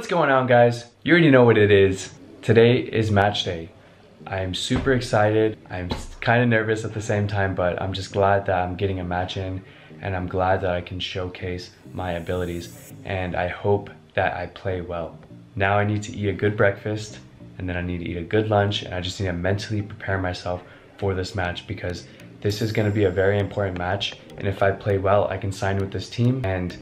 What's going on, guys? You already know what it is. Today is match day. I'm super excited. I'm kind of nervous at the same time, but I'm just glad that I'm getting a match in, and I'm glad that I can showcase my abilities, and I hope that I play well. Now I need to eat a good breakfast, and then I need to eat a good lunch, and I just need to mentally prepare myself for this match because this is going to be a very important match, and if I play well, I can sign with this team and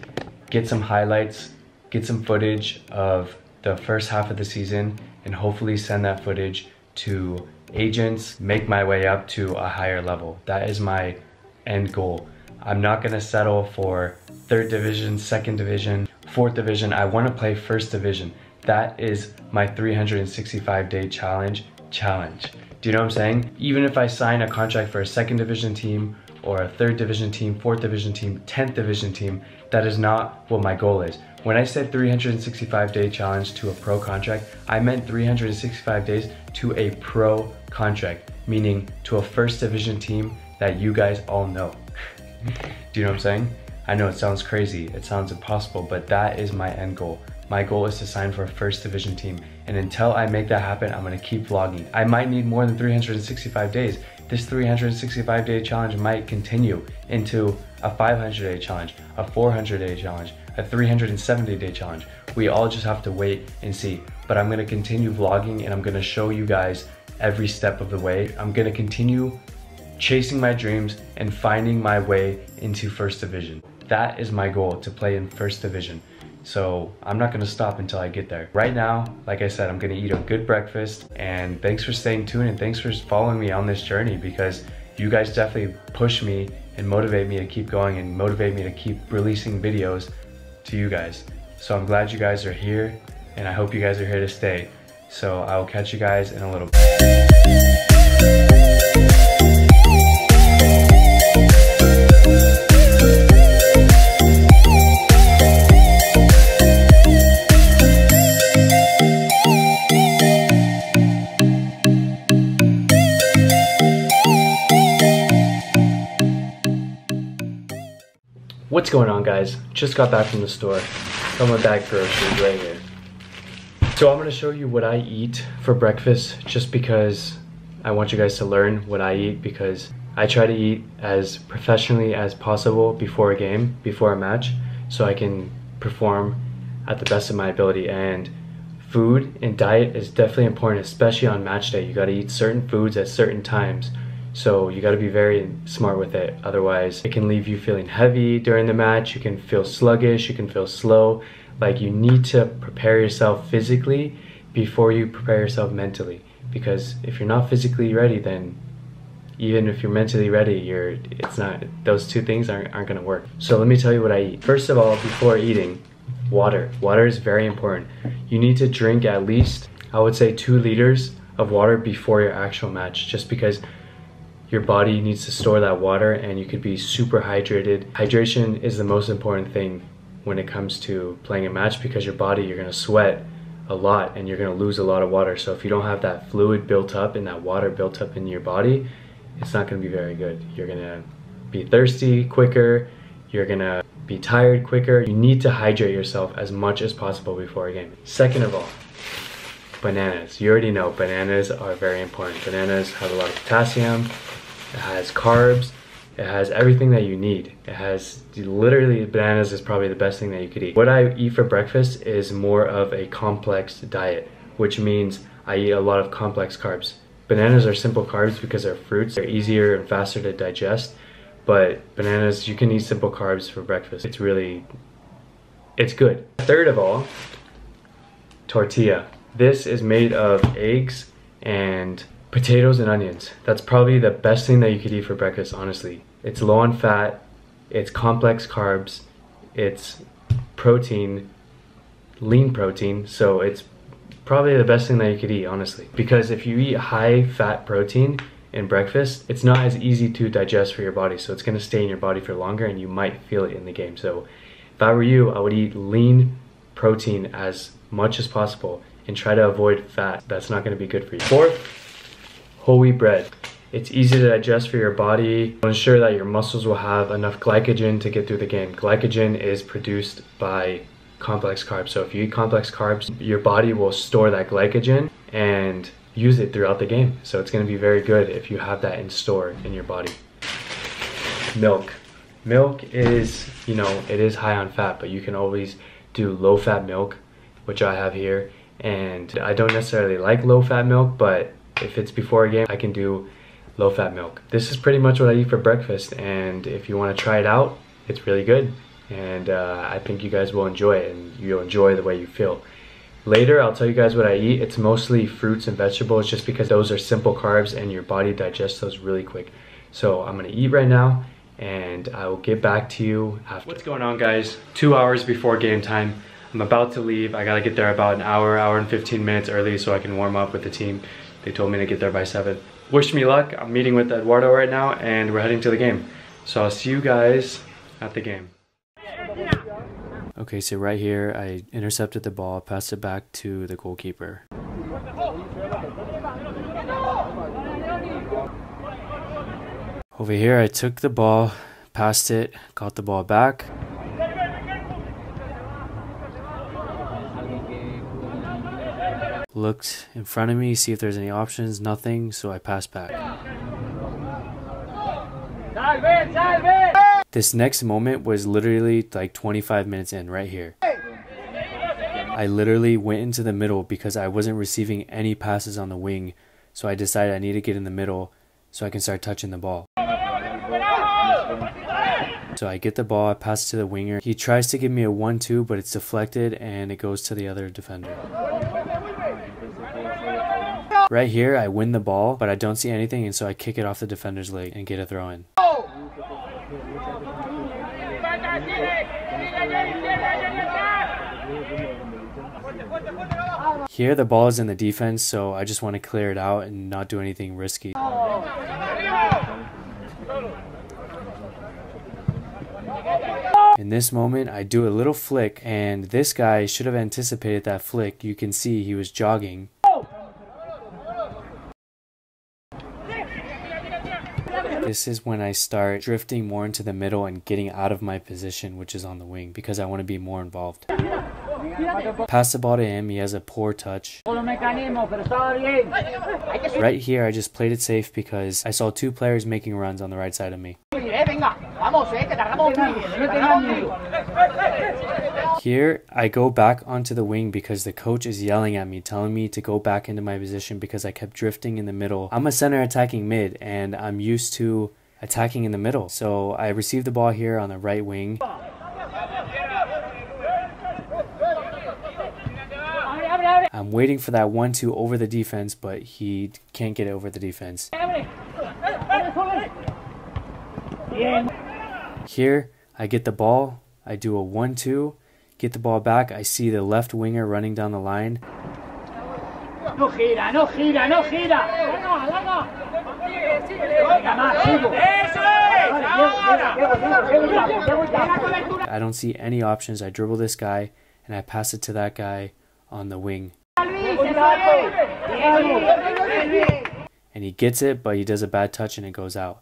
get some highlights, get some footage of the first half of the season, and hopefully send that footage to agents, make my way up to a higher level. That is my end goal. I'm not gonna settle for 3rd division, 2nd division, 4th division. I wanna play 1st division. That is my 365-day challenge. Do you know what I'm saying? Even if I sign a contract for a 2nd division team or a 3rd division team, 4th division team, 10th division team, that is not what my goal is. When I said 365-day challenge to a pro contract, I meant 365 days to a pro contract, meaning to a 1st division team that you guys all know. Do you know what I'm saying? I know it sounds crazy, it sounds impossible, but that is my end goal. My goal is to sign for a 1st division team, and until I make that happen, I'm gonna keep vlogging. I might need more than 365 days. This 365-day challenge might continue into a 500-day challenge, a 400-day challenge, a 370-day challenge. We all just have to wait and see. But I'm gonna continue vlogging, and I'm gonna show you guys every step of the way. I'm gonna continue chasing my dreams and finding my way into 1st division. That is my goal, to play in 1st division. So I'm not gonna stop until I get there. Right now, like I said, I'm gonna eat a good breakfast, and thanks for staying tuned and thanks for following me on this journey, because you guys definitely push me and motivate me to keep going and motivate me to keep releasing videos to you guys. So I'm glad you guys are here, and I hope you guys are here to stay. So I will catch you guys in a little bit. What's going on, guys? Just got back from the store. Got my bag groceries right here. So I'm gonna show you what I eat for breakfast, just because I want you guys to learn what I eat, because I try to eat as professionally as possible before a game, before a match, so I can perform at the best of my ability. And food and diet is definitely important, especially on match day. You gotta eat certain foods at certain times. So you gotta be very smart with it, otherwise it can leave you feeling heavy during the match, you can feel sluggish, you can feel slow. Like, you need to prepare yourself physically before you prepare yourself mentally. Because if you're not physically ready, then even if you're mentally ready, those two things aren't gonna work. So let me tell you what I eat. First of all, before eating, water. Water is very important. You need to drink at least, I would say, 2 liters of water before your actual match, just because your body needs to store that water and you could be super hydrated. Hydration is the most important thing when it comes to playing a match, because your body, you're gonna sweat a lot and you're gonna lose a lot of water. So if you don't have that fluid built up and that water built up in your body, it's not gonna be very good. You're gonna be thirsty quicker, you're gonna be tired quicker. You need to hydrate yourself as much as possible before a game. Second of all, bananas. You already know bananas are very important. Bananas have a lot of potassium, it has carbs, it has everything that you need. It has, literally, bananas is probably the best thing that you could eat. What I eat for breakfast is more of a complex diet, which means I eat a lot of complex carbs. Bananas are simple carbs because they're fruits. They're easier and faster to digest, but bananas, you can eat simple carbs for breakfast. It's good. Third of all, tortilla. This is made of eggs and potatoes and onions. That's probably the best thing that you could eat for breakfast, honestly. It's low on fat, it's complex carbs, it's protein, lean protein, so it's probably the best thing that you could eat, honestly. Because if you eat high fat protein in breakfast, it's not as easy to digest for your body, so it's gonna stay in your body for longer and you might feel it in the game. So if I were you, I would eat lean protein as much as possible and try to avoid fat. That's not gonna be good for you. Fourth, whole wheat bread. It's easy to digest for your body. Ensure that your muscles will have enough glycogen to get through the game. Glycogen is produced by complex carbs. So if you eat complex carbs, your body will store that glycogen and use it throughout the game. So it's going to be very good if you have that in store in your body. Milk. Milk is, you know, it is high on fat, but you can always do low fat milk, which I have here. And I don't necessarily like low fat milk, but if it's before a game, I can do low fat milk. This is pretty much what I eat for breakfast, and if you want to try it out, it's really good. And I think you guys will enjoy it, and you'll enjoy the way you feel. Later, I'll tell you guys what I eat. It's mostly fruits and vegetables, just because those are simple carbs and your body digests those really quick. So I'm gonna eat right now, and I will get back to you after. What's going on, guys? 2 hours before game time. I'm about to leave. I gotta get there about an hour and 15 minutes early so I can warm up with the team. They told me to get there by 7. Wish me luck. I'm meeting with Eduardo right now, and we're heading to the game. So I'll see you guys at the game. Okay, so right here, I intercepted the ball, passed it back to the goalkeeper. Over here, I took the ball, passed it, got the ball back. Looked in front of me, see if there's any options, nothing, so I passed back. This next moment was literally like 25 minutes in, right here. I literally went into the middle because I wasn't receiving any passes on the wing, so I decided I need to get in the middle so I can start touching the ball. So I get the ball, I pass it to the winger. He tries to give me a 1-2, but it's deflected and it goes to the other defender. Right here, I win the ball, but I don't see anything, and so I kick it off the defender's leg and get a throw in. Here, the ball is in the defense, so I just want to clear it out and not do anything risky. In this moment, I do a little flick, and this guy should have anticipated that flick. You can see he was jogging. This is when I start drifting more into the middle and getting out of my position, which is on the wing, because I want to be more involved. Pass the ball to him, he has a poor touch. Right here, I just played it safe because I saw 2 players making runs on the right side of me. Here, I go back onto the wing because the coach is yelling at me, telling me to go back into my position because I kept drifting in the middle. I'm a center attacking mid, and I'm used to attacking in the middle. So I received the ball here on the right wing. I'm waiting for that 1-2 over the defense, but he can't get it over the defense. Here, I get the ball, I do a 1-2, get the ball back, I see the left winger running down the line. I don't see any options. I dribble this guy, and I pass it to that guy on the wing. And he gets it, but he does a bad touch and it goes out.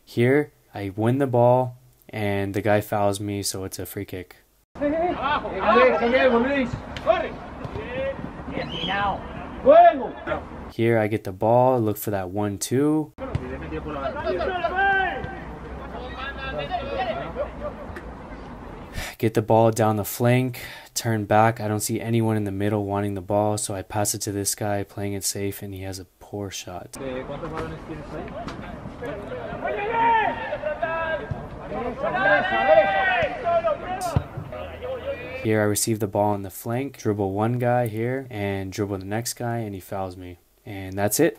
Here, I win the ball, and the guy fouls me, so it's a free kick. Here, I get the ball, look for that 1-2. Get the ball down the flank, turn back. I don't see anyone in the middle wanting the ball, so I pass it to this guy, playing it safe, and he has a poor shot. Here I receive the ball on the flank, dribble one guy here, and dribble the next guy, and he fouls me. And that's it.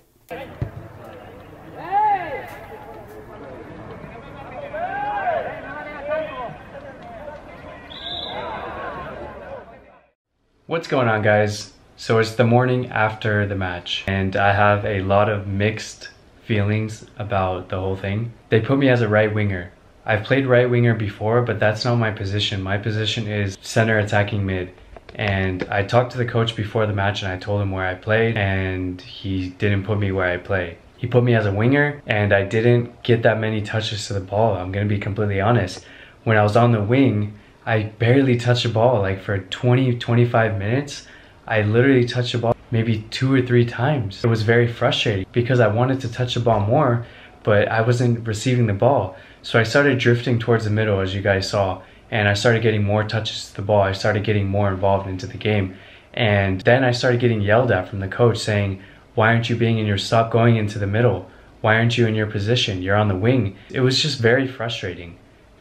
What's going on, guys? So it's the morning after the match, and I have a lot of mixed feelings about the whole thing. They put me as a right winger. I've played right winger before, but that's not my position. My position is center attacking mid. And I talked to the coach before the match and I told him where I played, and he didn't put me where I play. He put me as a winger, and I didn't get that many touches to the ball. I'm gonna be completely honest. When I was on the wing, I barely touched the ball. Like for 20-25 minutes, I literally touched the ball maybe 2 or 3 times. It was very frustrating because I wanted to touch the ball more, but I wasn't receiving the ball. So I started drifting towards the middle, as you guys saw, and I started getting more touches to the ball. I started getting more involved into the game. And then I started getting yelled at from the coach saying, why aren't you being in your, stop going into the middle? Why aren't you in your position? You're on the wing. It was just very frustrating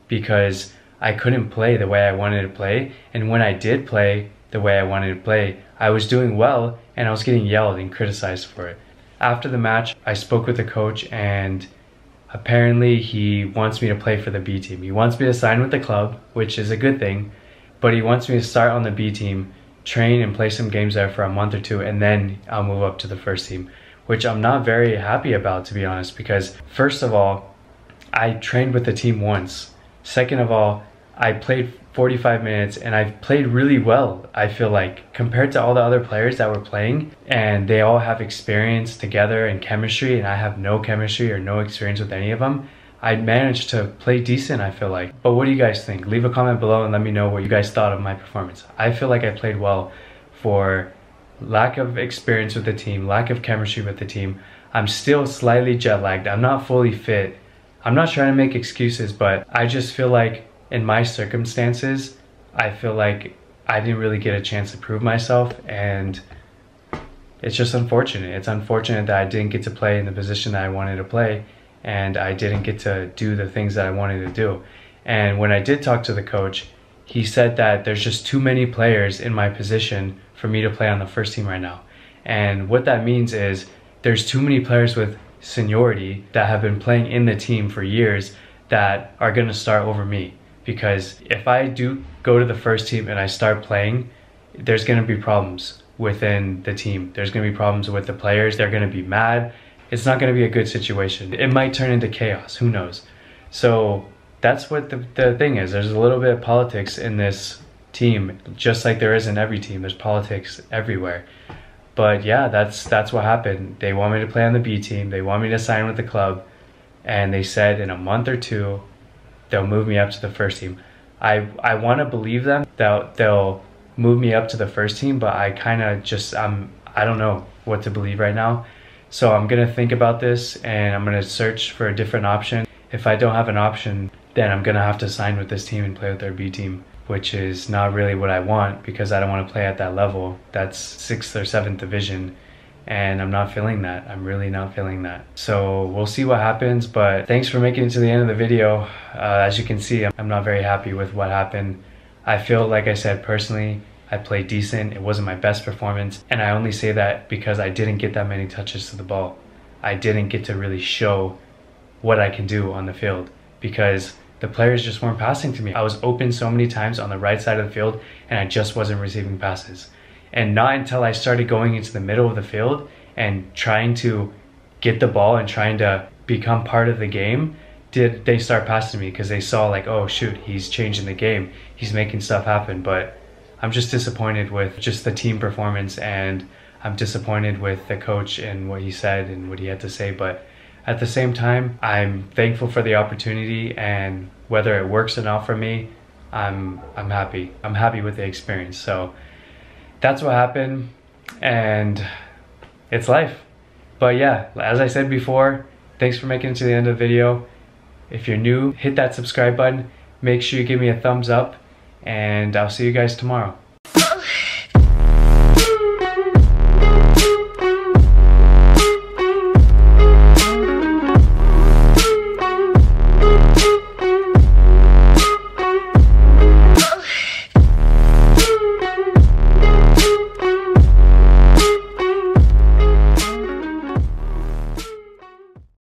because I couldn't play the way I wanted to play. And when I did play the way I wanted to play, I was doing well and I was getting yelled and criticized for it. After the match, I spoke with the coach, and apparently he wants me to play for the B team. He wants me to sign with the club, which is a good thing, but he wants me to start on the B team, train and play some games there for a month or 2, and then I'll move up to the first team, which I'm not very happy about, to be honest, because first of all, I trained with the team once. Second of all, I played 45 minutes and I played really well, I feel like, compared to all the other players that were playing, and they all have experience together and chemistry, and I have no chemistry or no experience with any of them. I managed to play decent, I feel like. But what do you guys think? Leave a comment below and let me know what you guys thought of my performance. I feel like I played well for lack of experience with the team, lack of chemistry with the team. I'm still slightly jet lagged. I'm not fully fit. I'm not trying to make excuses, but I just feel like in my circumstances, I feel like I didn't really get a chance to prove myself, and it's just unfortunate. It's unfortunate that I didn't get to play in the position that I wanted to play, and I didn't get to do the things that I wanted to do. And when I did talk to the coach, he said that there's just too many players in my position for me to play on the first team right now. And what that means is there's too many players with seniority that have been playing in the team for years that are going to start over me. Because if I do go to the first team and I start playing, there's going to be problems within the team. There's going to be problems with the players. They're going to be mad. It's not going to be a good situation. It might turn into chaos. Who knows? So that's what the thing is. There's a little bit of politics in this team, just like there is in every team. There's politics everywhere. But yeah, that's what happened. They want me to play on the B team. They want me to sign with the club. And they said in a month or 2, they'll move me up to the first team. I want to believe them that they'll move me up to the first team, but I kind of just, I don't know what to believe right now. So I'm going to think about this, and I'm going to search for a different option. If I don't have an option, then I'm going to have to sign with this team and play with their B team, which is not really what I want because I don't want to play at that level. That's 6th or 7th division. And I'm not feeling that. I'm really not feeling that. So we'll see what happens, but thanks for making it to the end of the video. As you can see, I'm not very happy with what happened. I feel, like I said, personally, I played decent. It wasn't my best performance, and I only say that because I didn't get that many touches to the ball. I didn't get to really show what I can do on the field because the players just weren't passing to me. I was open so many times on the right side of the field, and I just wasn't receiving passes. And not until I started going into the middle of the field and trying to get the ball and trying to become part of the game did they start passing me, because they saw like, oh shoot, he's changing the game, he's making stuff happen. But I'm just disappointed with just the team performance, and I'm disappointed with the coach and what he said and what he had to say. But at the same time, I'm thankful for the opportunity, and whether it works or not for me, I'm happy. I'm happy with the experience. So that's what happened, and it's life. But yeah, as I said before, thanks for making it to the end of the video. If you're new, hit that subscribe button. Make sure you give me a thumbs up, and I'll see you guys tomorrow.